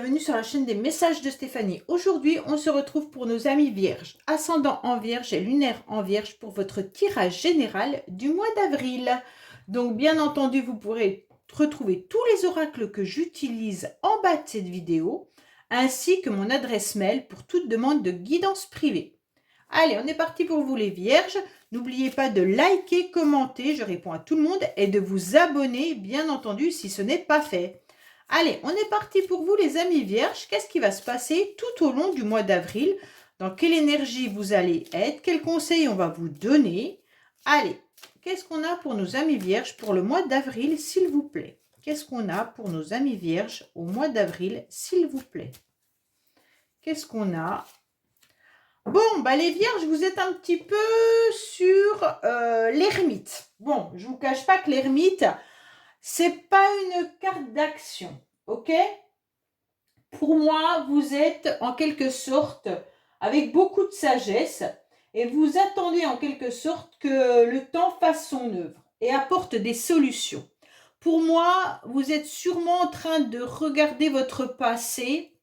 bienvenue sur la chaîne des messages de Stéphanie. Aujourd'hui, on se retrouve pour nos amis vierges, ascendant en vierge et lunaire en vierge pour votre tirage général du mois d'avril. Donc, bien entendu, vous pourrez retrouver tous les oracles que j'utilise en bas de cette vidéo, ainsi que mon adresse mail pour toute demande de guidance privée. Allez, on est parti pour vous les vierges. N'oubliez pas de liker, commenter, je réponds à tout le monde, et de vous abonner, bien entendu, si ce n'est pas fait. Allez, on est parti pour vous les amis vierges. Qu'est-ce qui va se passer tout au long du mois d'avril? Dans quelle énergie vous allez être? Quels conseils on va vous donner? Allez, qu'est-ce qu'on a pour nos amis vierges pour le mois d'avril, s'il vous plaît? Qu'est-ce qu'on a pour nos amis vierges au mois d'avril, s'il vous plaît? Qu'est-ce qu'on a? Bon, bah les vierges, vous êtes un petit peu sur l'ermite. Bon, je ne vous cache pas que l'ermite, c'est pas une carte d'action, ok? Pour moi, vous êtes en quelque sorte avec beaucoup de sagesse et vous attendez en quelque sorte que le temps fasse son œuvre et apporte des solutions. Pour moi, vous êtes sûrement en train de regarder votre passé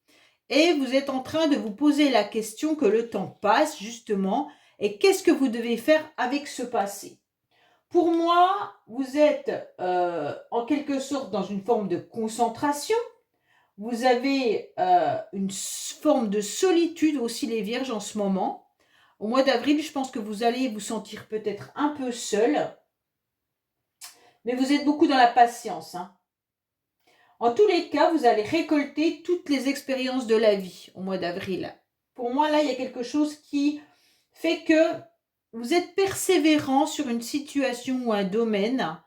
et vous êtes en train de vous poser la question que le temps passe justement et qu'est-ce que vous devez faire avec ce passé. Pour moi, vous êtes en quelque sorte dans une forme de concentration. Vous avez une forme de solitude aussi les vierges en ce moment. Au mois d'avril, je pense que vous allez vous sentir peut-être un peu seul. Mais vous êtes beaucoup dans la patience. En tous les cas, vous allez récolter toutes les expériences de la vie au mois d'avril. Pour moi, là, il y a quelque chose qui fait que vous êtes persévérant sur une situation ou un domaine.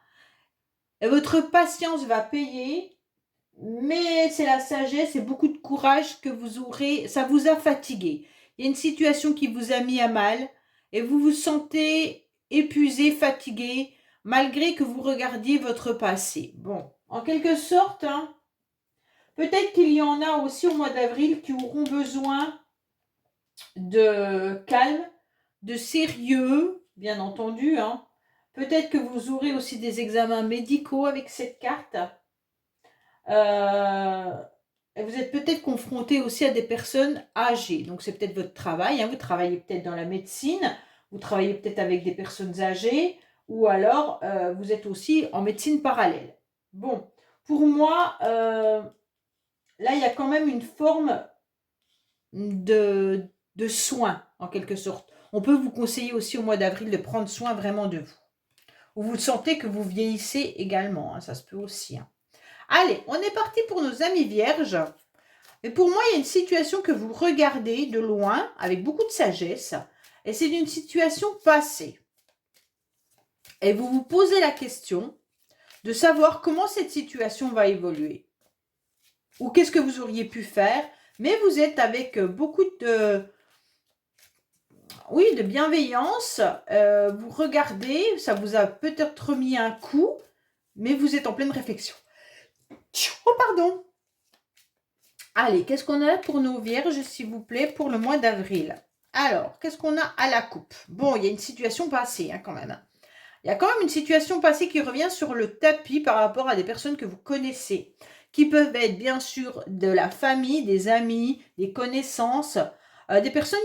Et votre patience va payer, mais c'est la sagesse et beaucoup de courage que vous aurez. Ça vous a fatigué. Il y a une situation qui vous a mis à mal et vous vous sentez épuisé, fatigué, malgré que vous regardiez votre passé. Bon, en quelque sorte, peut-être qu'il y en a aussi au mois d'avril qui auront besoin de calme, de sérieux, bien entendu. Peut-être que vous aurez aussi des examens médicaux avec cette carte. Vous êtes peut-être confronté aussi à des personnes âgées. Donc, c'est peut-être votre travail. Vous travaillez peut-être dans la médecine. Vous travaillez peut-être avec des personnes âgées. Ou alors, vous êtes aussi en médecine parallèle. Bon, pour moi, là, il y a quand même une forme de soin, en quelque sorte. On peut vous conseiller aussi au mois d'avril de prendre soin vraiment de vous. Ou vous sentez que vous vieillissez également. Ça se peut aussi. Allez, on est parti pour nos amis vierges. Et pour moi, il y a une situation que vous regardez de loin avec beaucoup de sagesse. Et c'est une situation passée. Et vous vous posez la question de savoir comment cette situation va évoluer. Ou qu'est-ce que vous auriez pu faire. Mais vous êtes avec beaucoup de bienveillance. Vous regardez, ça vous a peut-être remis un coup, mais vous êtes en pleine réflexion. Oh, pardon. Allez, qu'est-ce qu'on a pour nos vierges, s'il vous plaît, pour le mois d'avril? Alors, qu'est-ce qu'on a à la coupe? Bon, il y a une situation passée, quand même. Il y a quand même une situation passée qui revient sur le tapis par rapport à des personnes que vous connaissez, qui peuvent être, bien sûr, de la famille, des amis, des connaissances, des personnes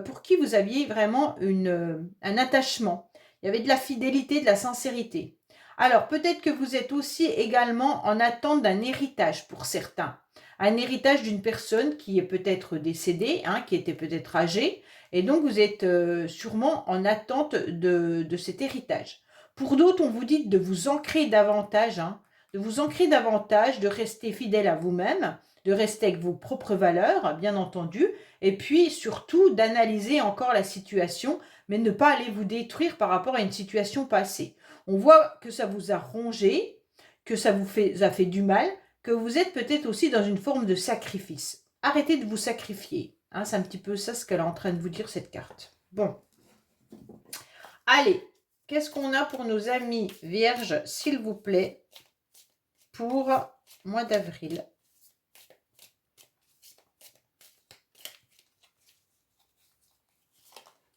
pour qui vous aviez vraiment un attachement. Il y avait de la fidélité, de la sincérité. Alors, peut-être que vous êtes aussi également en attente d'un héritage pour certains. Un héritage d'une personne qui est peut-être décédée, qui était peut-être âgée, et donc vous êtes sûrement en attente de cet héritage. Pour d'autres, on vous dit de vous ancrer davantage, de rester fidèle à vous-même, de rester avec vos propres valeurs, bien entendu, et puis surtout d'analyser encore la situation, mais ne pas aller vous détruire par rapport à une situation passée. On voit que ça vous a rongé, que ça vous a fait du mal, que vous êtes peut-être aussi dans une forme de sacrifice. Arrêtez de vous sacrifier. C'est un petit peu ça ce qu'elle est en train de vous dire, cette carte. Bon. Allez, qu'est-ce qu'on a pour nos amis vierges, s'il vous plaît, pour mois d'avril?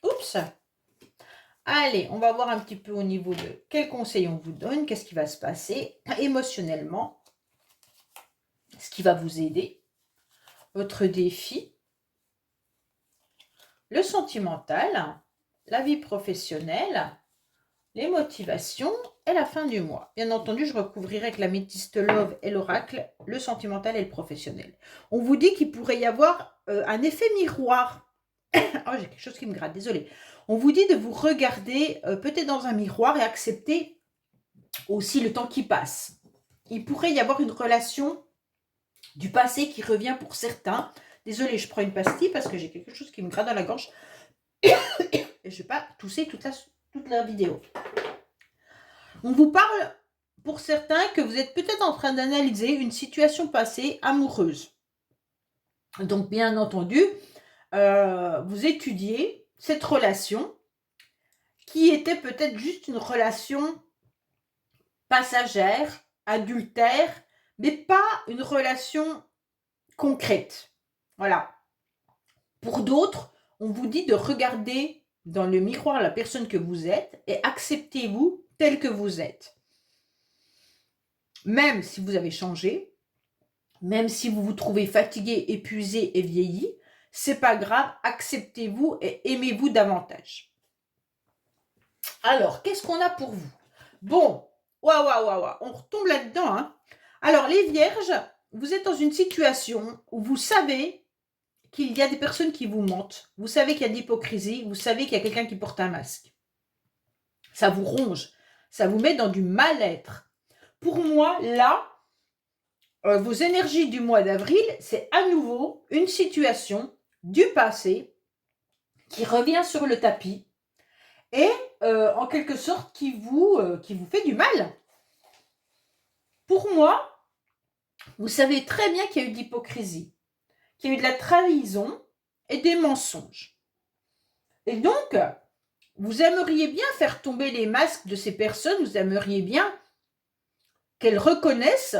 Oups! Allez, on va voir un petit peu au niveau de quels conseils on vous donne, qu'est-ce qui va se passer émotionnellement, ce qui va vous aider. votre défi, le sentimental, la vie professionnelle, les motivations et la fin du mois. Bien entendu, je recouvrirai avec la métiste love et l'oracle, le sentimental et le professionnel. On vous dit qu'il pourrait y avoir un effet miroir. Oh, j'ai quelque chose qui me gratte, désolé. On vous dit de vous regarder peut-être dans un miroir et accepter aussi le temps qui passe. Il pourrait y avoir une relation du passé qui revient pour certains. Désolée, je prends une pastille parce que j'ai quelque chose qui me gratte dans la gorge. Et je ne vais pas tousser toute la vidéo. On vous parle pour certains que vous êtes peut-être en train d'analyser une situation passée amoureuse. Donc, bien entendu, vous étudiez cette relation qui était peut-être juste une relation passagère, adultère, mais pas une relation concrète. Voilà. Pour d'autres, on vous dit de regarder dans le miroir la personne que vous êtes et acceptez-vous tel que vous êtes. Même si vous avez changé, même si vous vous trouvez fatigué, épuisé et vieilli, c'est pas grave, acceptez-vous et aimez-vous davantage. Alors, qu'est-ce qu'on a pour vous? Bon, waouh, on retombe là-dedans. Hein. Alors, les vierges, vous êtes dans une situation où vous savez qu'il y a des personnes qui vous mentent. Vous savez qu'il y a de l'hypocrisie. Vous savez qu'il y a quelqu'un qui porte un masque. Ça vous ronge. Ça vous met dans du mal-être. Pour moi, là, vos énergies du mois d'avril, c'est à nouveau une situation du passé qui revient sur le tapis et en quelque sorte qui vous fait du mal. Pour moi, vous savez très bien qu'il y a eu de l'hypocrisie, qu'il y a eu de la trahison et des mensonges. Et donc, vous aimeriez bien faire tomber les masques de ces personnes, vous aimeriez bien qu'elles reconnaissent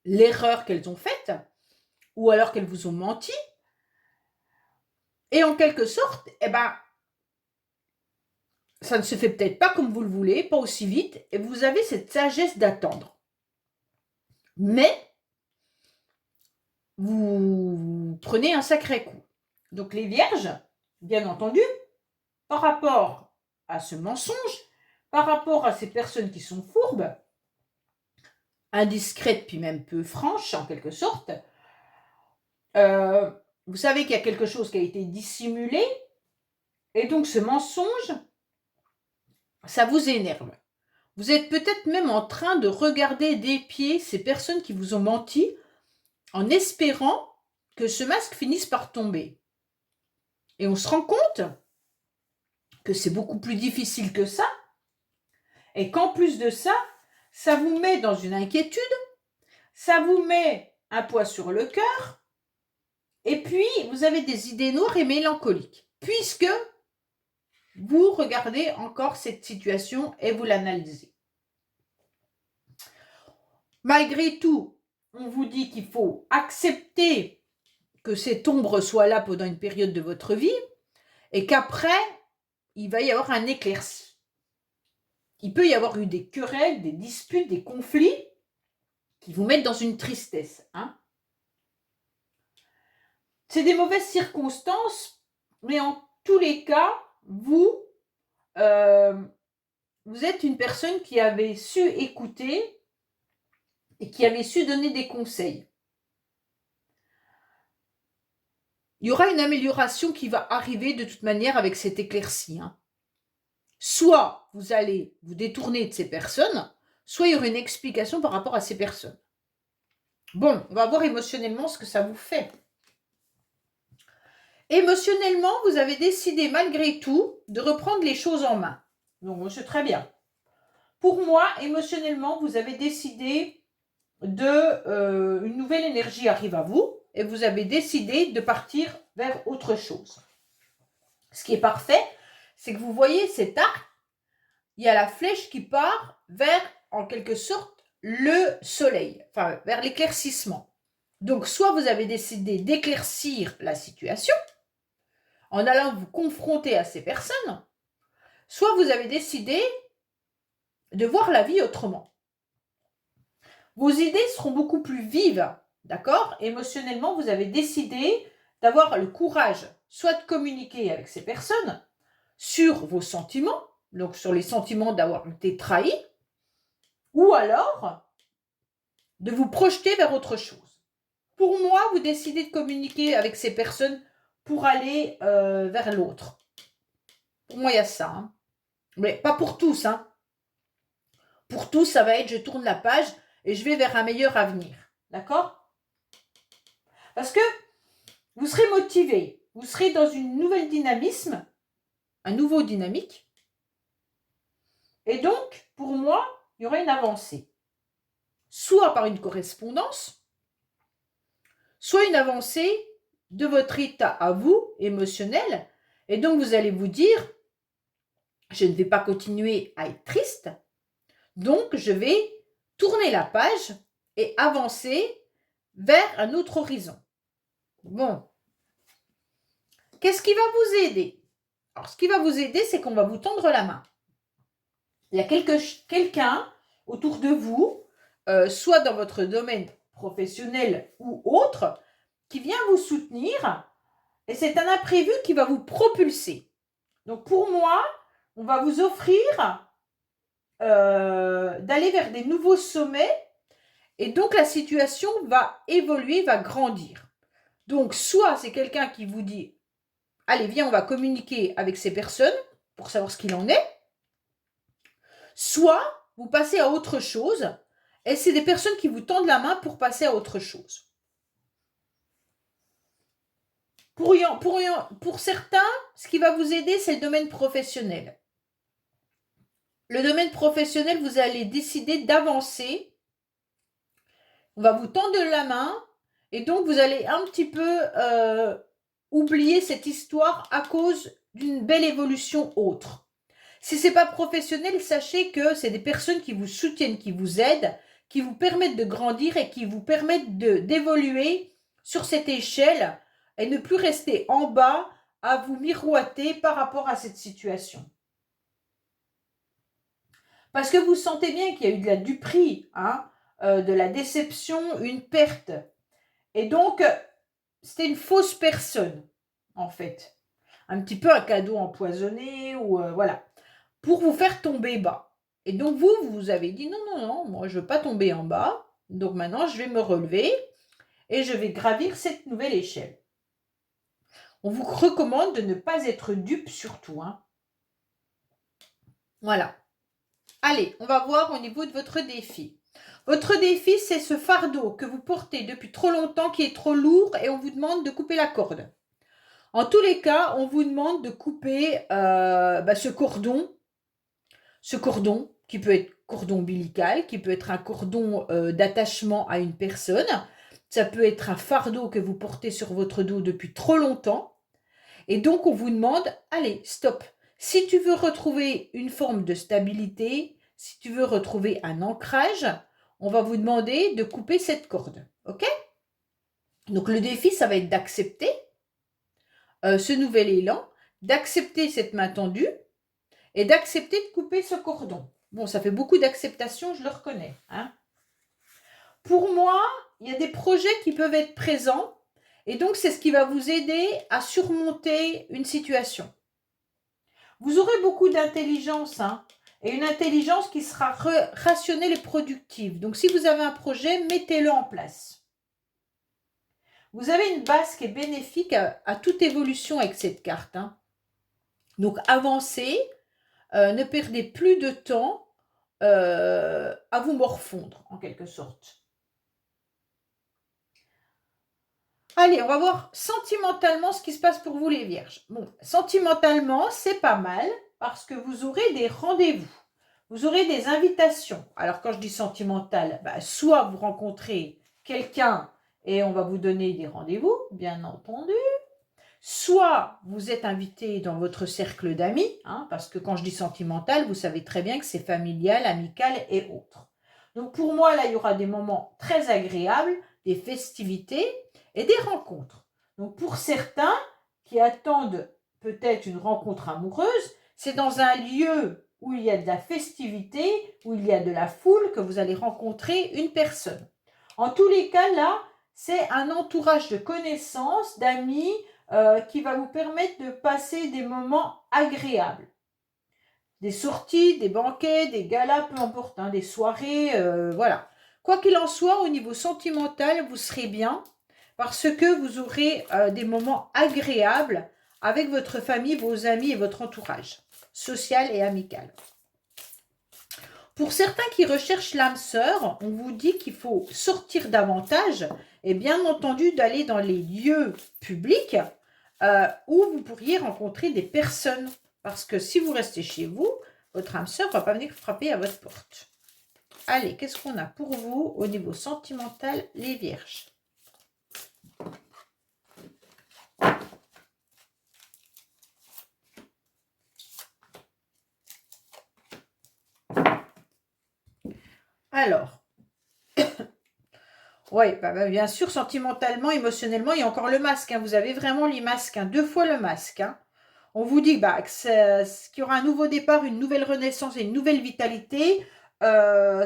l'erreur qu'elles ont faite, ou alors qu'elles vous ont menti, et en quelque sorte, ça ne se fait peut-être pas comme vous le voulez, pas aussi vite, et vous avez cette sagesse d'attendre. Mais, vous prenez un sacré coup. Donc les vierges, bien entendu, par rapport à ce mensonge, par rapport à ces personnes qui sont fourbes, indiscrètes puis même peu franches en quelque sorte, vous savez qu'il y a quelque chose qui a été dissimulé, et donc ce mensonge, ça vous énerve. Vous êtes peut-être même en train de regarder d'épier ces personnes qui vous ont menti en espérant que ce masque finisse par tomber. Et on se rend compte que c'est beaucoup plus difficile que ça et qu'en plus de ça, ça vous met dans une inquiétude, ça vous met un poids sur le cœur et puis vous avez des idées noires et mélancoliques puisque vous regardez encore cette situation et vous l'analysez. Malgré tout, on vous dit qu'il faut accepter que cette ombre soit là pendant une période de votre vie et qu'après, il va y avoir un éclairci. Il peut y avoir eu des querelles, des disputes, des conflits qui vous mettent dans une tristesse. Hein. C'est des mauvaises circonstances, mais en tous les cas, vous êtes une personne qui avait su écouter et qui avait su donner des conseils. Il y aura une amélioration qui va arriver de toute manière avec cette éclaircie. Hein. Soit vous allez vous détourner de ces personnes, soit il y aura une explication par rapport à ces personnes. Bon, on va voir émotionnellement ce que ça vous fait. Émotionnellement, vous avez décidé malgré tout de reprendre les choses en main. Donc, c'est très bien. Pour moi, émotionnellement, vous avez décidé une nouvelle énergie arrive à vous et vous avez décidé de partir vers autre chose. Ce qui est parfait, c'est que vous voyez cet arc, il y a la flèche qui part vers, en quelque sorte, le soleil, enfin vers l'éclaircissement. Donc, soit vous avez décidé d'éclaircir la situation en allant vous confronter à ces personnes, soit vous avez décidé de voir la vie autrement. Vos idées seront beaucoup plus vives, D'accord? Émotionnellement, vous avez décidé d'avoir le courage soit de communiquer avec ces personnes sur vos sentiments, donc sur les sentiments d'avoir été trahi, ou alors de vous projeter vers autre chose. Pour moi, vous décidez de communiquer avec ces personnes pour aller vers l'autre. Pour moi, il y a ça. Hein. Mais pas pour tous. Hein. Pour tous, ça va être je tourne la page et je vais vers un meilleur avenir. D'accord? Parce que vous serez motivé, vous serez dans une nouvelle dynamisme, un nouveau dynamique. Et donc, pour moi, il y aura une avancée. Soit par une correspondance, soit une avancée de votre état à vous, émotionnel. Et donc, vous allez vous dire, je ne vais pas continuer à être triste, donc je vais tourner la page et avancer vers un autre horizon. Bon. Qu'est-ce qui va vous aider? Alors, ce qui va vous aider, c'est qu'on va vous tendre la main. Il y a quelqu'un autour de vous, soit dans votre domaine professionnel ou autre, qui vient vous soutenir et c'est un imprévu qui va vous propulser. Donc pour moi, on va vous offrir d'aller vers des nouveaux sommets et donc la situation va évoluer, va grandir. Donc soit c'est quelqu'un qui vous dit « Allez, viens, on va communiquer avec ces personnes pour savoir ce qu'il en est », soit vous passez à autre chose et c'est des personnes qui vous tendent la main pour passer à autre chose. Pour certains, ce qui va vous aider, c'est le domaine professionnel. Le domaine professionnel, vous allez décider d'avancer. On va vous tendre la main et donc vous allez un petit peu oublier cette histoire à cause d'une belle évolution autre. Si ce n'est pas professionnel, sachez que c'est des personnes qui vous soutiennent, qui vous aident, qui vous permettent de grandir et qui vous permettent d'évoluer sur cette échelle et ne plus rester en bas à vous miroiter par rapport à cette situation. Parce que vous sentez bien qu'il y a eu de la duperie, hein, de la déception, une perte. Et donc, c'était une fausse personne, en fait. Un petit peu un cadeau empoisonné, ou voilà, pour vous faire tomber bas. Et donc, vous avez dit, non, non, non, moi, je ne veux pas tomber en bas. Donc, maintenant, je vais me relever et je vais gravir cette nouvelle échelle. On vous recommande de ne pas être dupe surtout. Hein. Voilà. Allez, on va voir au niveau de votre défi. Votre défi, c'est ce fardeau que vous portez depuis trop longtemps qui est trop lourd et on vous demande de couper la corde. En tous les cas, on vous demande de couper ce cordon qui peut être cordon ombilical, qui peut être un cordon d'attachement à une personne. Ça peut être un fardeau que vous portez sur votre dos depuis trop longtemps. Et donc, on vous demande, allez, stop. Si tu veux retrouver une forme de stabilité, si tu veux retrouver un ancrage, on va vous demander de couper cette corde. OK? Donc, le défi, ça va être d'accepter ce nouvel élan, d'accepter cette main tendue et d'accepter de couper ce cordon. Bon, ça fait beaucoup d'acceptation, je le reconnais. Hein? Pour moi, il y a des projets qui peuvent être présents et donc, c'est ce qui va vous aider à surmonter une situation. Vous aurez beaucoup d'intelligence, hein, et une intelligence qui sera rationnelle et productive. Donc, si vous avez un projet, mettez-le en place. Vous avez une base qui est bénéfique à toute évolution avec cette carte. Hein. Donc, avancez, ne perdez plus de temps à vous morfondre, en quelque sorte. Allez, on va voir sentimentalement ce qui se passe pour vous les vierges. Bon, sentimentalement, c'est pas mal parce que vous aurez des rendez-vous. Vous aurez des invitations. Alors, quand je dis sentimental, soit vous rencontrez quelqu'un et on va vous donner des rendez-vous, bien entendu. Soit vous êtes invité dans votre cercle d'amis, hein, parce que quand je dis sentimental, vous savez très bien que c'est familial, amical et autres. Donc, pour moi, là, il y aura des moments très agréables, des festivités et des rencontres. Donc, pour certains qui attendent peut-être une rencontre amoureuse, c'est dans un lieu où il y a de la festivité, où il y a de la foule, que vous allez rencontrer une personne. En tous les cas, là, c'est un entourage de connaissances, d'amis, qui va vous permettre de passer des moments agréables. Des sorties, des banquets, des galas, peu importe, hein, des soirées, voilà. Quoi qu'il en soit, au niveau sentimental, vous serez bien parce que vous aurez des moments agréables avec votre famille, vos amis et votre entourage social et amical. Pour certains qui recherchent l'âme sœur, on vous dit qu'il faut sortir davantage et bien entendu d'aller dans les lieux publics où vous pourriez rencontrer des personnes. Parce que si vous restez chez vous, votre âme sœur ne va pas venir frapper à votre porte. Allez, qu'est-ce qu'on a pour vous au niveau sentimental, les vierges? Alors, oui, bien sûr, sentimentalement, émotionnellement, il y a encore le masque. Hein. Vous avez vraiment les masques, hein, 2 fois le masque. Hein. On vous dit qu'il y aura un nouveau départ, une nouvelle renaissance et une nouvelle vitalité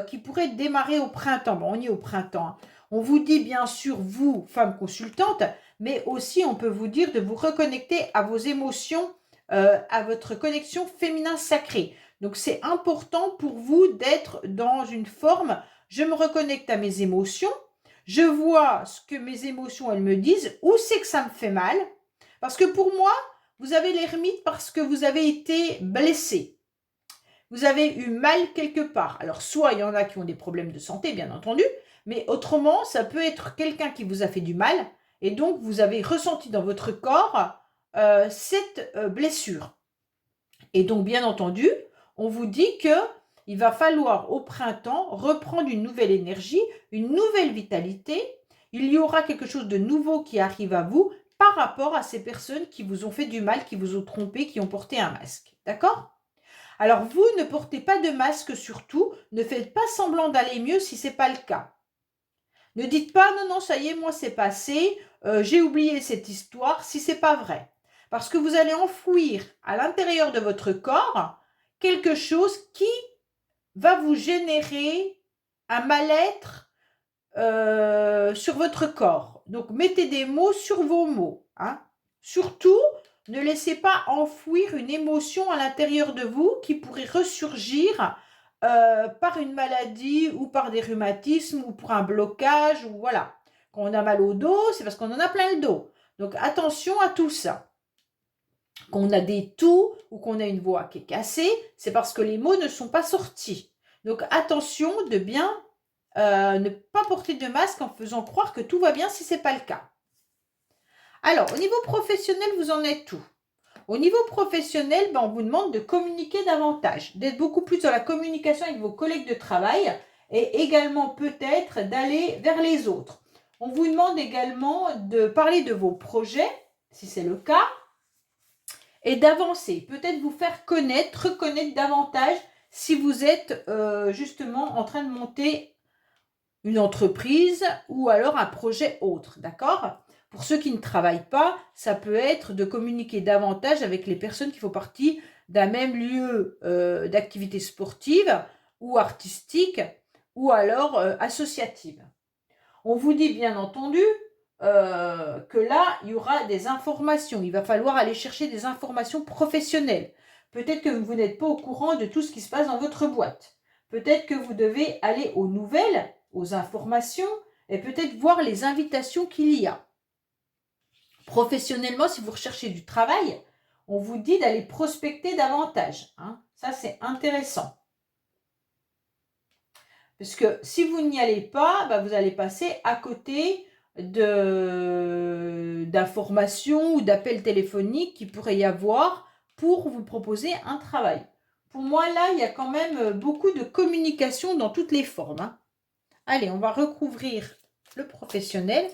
qui pourrait démarrer au printemps. Bon, on y est au printemps. Hein. On vous dit bien sûr, vous, femme consultante, mais aussi on peut vous dire de vous reconnecter à vos émotions, à votre connexion féminin sacré. Donc c'est important pour vous d'être dans une forme, je me reconnecte à mes émotions, je vois ce que mes émotions elles me disent, où c'est que ça me fait mal, parce que pour moi, vous avez l'ermite parce que vous avez été blessé. Vous avez eu mal quelque part. Alors, soit il y en a qui ont des problèmes de santé, bien entendu, mais autrement, ça peut être quelqu'un qui vous a fait du mal, et donc vous avez ressenti dans votre corps cette blessure. Et donc, bien entendu, on vous dit que il va falloir au printemps reprendre une nouvelle énergie, une nouvelle vitalité. Il y aura quelque chose de nouveau qui arrive à vous par rapport à ces personnes qui vous ont fait du mal, qui vous ont trompé, qui ont porté un masque. D'accord ? Alors, vous ne portez pas de masque surtout. Ne faites pas semblant d'aller mieux si ce n'est pas le cas. Ne dites pas, non, non, ça y est, moi c'est passé, j'ai oublié cette histoire, si ce n'est pas vrai. Parce que vous allez enfouir à l'intérieur de votre corps quelque chose qui va vous générer un mal-être sur votre corps. Donc, mettez des mots sur vos mots. Hein. Surtout, ne laissez pas enfouir une émotion à l'intérieur de vous qui pourrait ressurgir par une maladie ou par des rhumatismes ou pour un blocage ou voilà. Quand on a mal au dos, c'est parce qu'on en a plein le dos. Donc, attention à tout ça. Quand on a des toux ou qu'on a une voix qui est cassée, c'est parce que les mots ne sont pas sortis. Donc, attention de bien ne pas porter de masque en faisant croire que tout va bien si ce n'est pas le cas. Alors, au niveau professionnel, vous en êtes où? Au niveau professionnel, on vous demande de communiquer davantage, d'être beaucoup plus dans la communication avec vos collègues de travail et également peut-être d'aller vers les autres. On vous demande également de parler de vos projets, si c'est le cas, et d'avancer, peut-être vous faire reconnaître davantage si vous êtes justement en train de monter une entreprise ou alors un projet autre, d'accord? Pour ceux qui ne travaillent pas, ça peut être de communiquer davantage avec les personnes qui font partie d'un même lieu d'activité sportive ou artistique ou alors associative. On vous dit bien entendu que là, il y aura des informations. Il va falloir aller chercher des informations professionnelles. Peut-être que vous n'êtes pas au courant de tout ce qui se passe dans votre boîte. Peut-être que vous devez aller aux nouvelles, aux informations, et peut-être voir les invitations qu'il y a. Professionnellement, si vous recherchez du travail, on vous dit d'aller prospecter davantage. Hein. Ça, c'est intéressant. Parce que si vous n'y allez pas, vous allez passer à côté d'informations ou d'appels téléphoniques qu'il pourrait y avoir pour vous proposer un travail. Pour moi, là, il y a quand même beaucoup de communication dans toutes les formes. Hein. Allez, on va recouvrir le professionnel.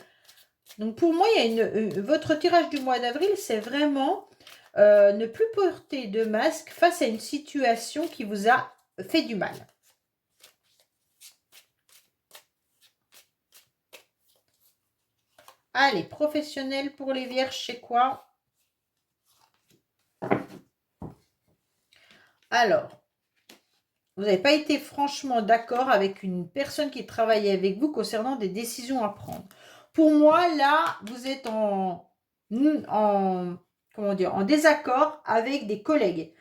Donc, pour moi, il y a votre tirage du mois d'avril, c'est vraiment ne plus porter de masque face à une situation qui vous a fait du mal. Allez, professionnel pour les vierges, c'est quoi? Alors, vous n'avez pas été franchement d'accord avec une personne qui travaillait avec vous concernant des décisions à prendre. Pour moi, là, vous êtes comment dire, en désaccord avec des collègues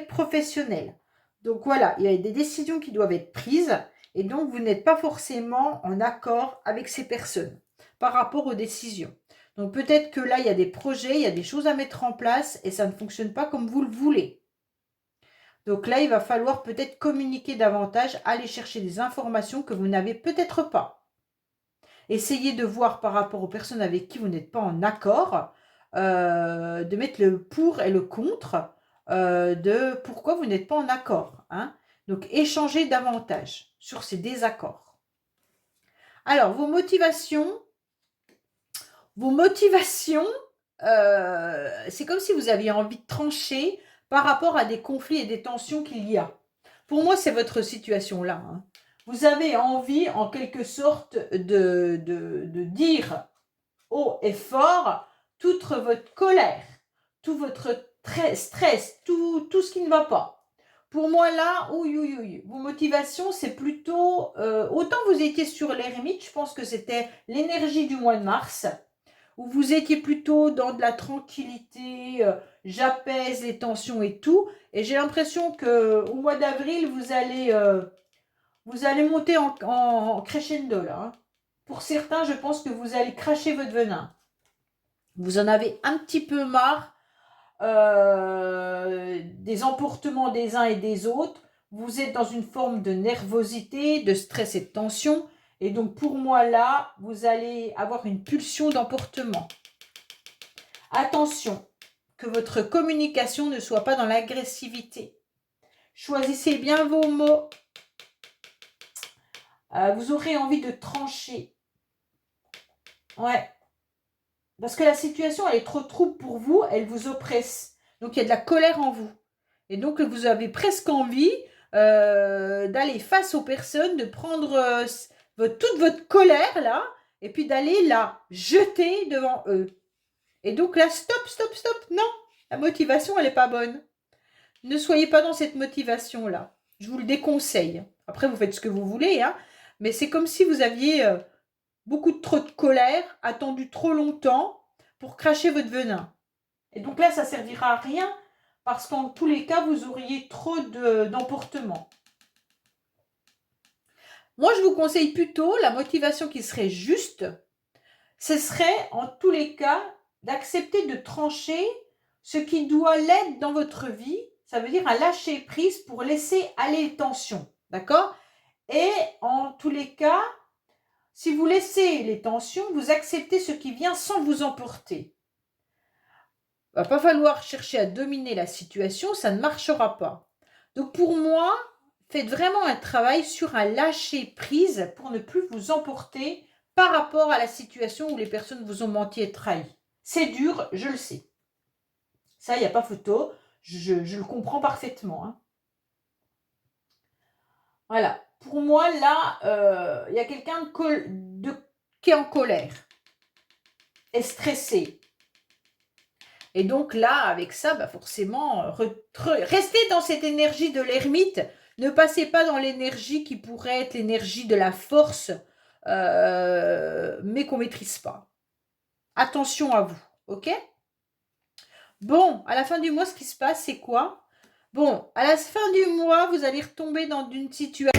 professionnels. Donc voilà, il y a des décisions qui doivent être prises et donc vous n'êtes pas forcément en accord avec ces personnes par rapport aux décisions. Donc peut-être que là, il y a des projets, il y a des choses à mettre en place et ça ne fonctionne pas comme vous le voulez. Donc là, il va falloir peut-être communiquer davantage, aller chercher des informations que vous n'avez peut-être pas. Essayez de voir par rapport aux personnes avec qui vous n'êtes pas en accord, de mettre le pour et le contre de pourquoi vous n'êtes pas en accord. Hein. Donc, échangez davantage sur ces désaccords. Alors, vos motivations, c'est comme si vous aviez envie de trancher par rapport à des conflits et des tensions qu'il y a. Pour moi, c'est votre situation là. Hein. Vous avez envie, en quelque sorte, de dire haut et fort toute votre colère, tout votre stress, tout ce qui ne va pas. Pour moi, là, vos motivations, c'est plutôt... autant vous étiez sur l'ermite, je pense que c'était l'énergie du mois de mars, où vous étiez plutôt dans de la tranquillité, j'apaise les tensions et tout. Et j'ai l'impression qu'au mois d'avril, vous allez monter en crescendo là. Hein. Pour certains, je pense que vous allez cracher votre venin. Vous en avez un petit peu marre des emportements des uns et des autres. Vous êtes dans une forme de nervosité, de stress et de tension. Et donc pour moi là, vous allez avoir une pulsion d'emportement. Attention, que votre communication ne soit pas dans l'agressivité. Choisissez bien vos mots. Vous aurez envie de trancher. Ouais. Parce que la situation, elle est trop trouble pour vous, elle vous oppresse. Donc, il y a de la colère en vous. Et donc, vous avez presque envie d'aller face aux personnes, de prendre toute votre colère, là, et puis d'aller la jeter devant eux. Et donc là, stop, non, la motivation, elle n'est pas bonne. Ne soyez pas dans cette motivation-là. Je vous le déconseille. Après, vous faites ce que vous voulez, hein, mais c'est comme si vous aviez trop de colère, attendu trop longtemps pour cracher votre venin. Et donc là, ça ne servira à rien parce qu'en tous les cas, vous auriez trop d'emportement. Moi, je vous conseille plutôt la motivation qui serait juste. Ce serait en tous les cas d'accepter de trancher ce qui doit l'être dans votre vie. Ça veut dire un lâcher prise pour laisser aller les tensions. D'accord? Et en tous les cas, si vous laissez les tensions, vous acceptez ce qui vient sans vous emporter. Il ne va pas falloir chercher à dominer la situation, ça ne marchera pas. Donc pour moi, faites vraiment un travail sur un lâcher prise pour ne plus vous emporter par rapport à la situation où les personnes vous ont menti et trahi. C'est dur, je le sais. Ça, il n'y a pas photo, je le comprends parfaitement. Hein. Voilà. Pour moi, là, il y a quelqu'un qui est en colère, est stressé. Et donc là, avec ça, forcément, restez dans cette énergie de l'ermite. Ne passez pas dans l'énergie qui pourrait être l'énergie de la force, mais qu'on ne maîtrise pas. Attention à vous, ok? Bon, à la fin du mois, ce qui se passe, c'est quoi? Bon, à la fin du mois, vous allez retomber dans une situation...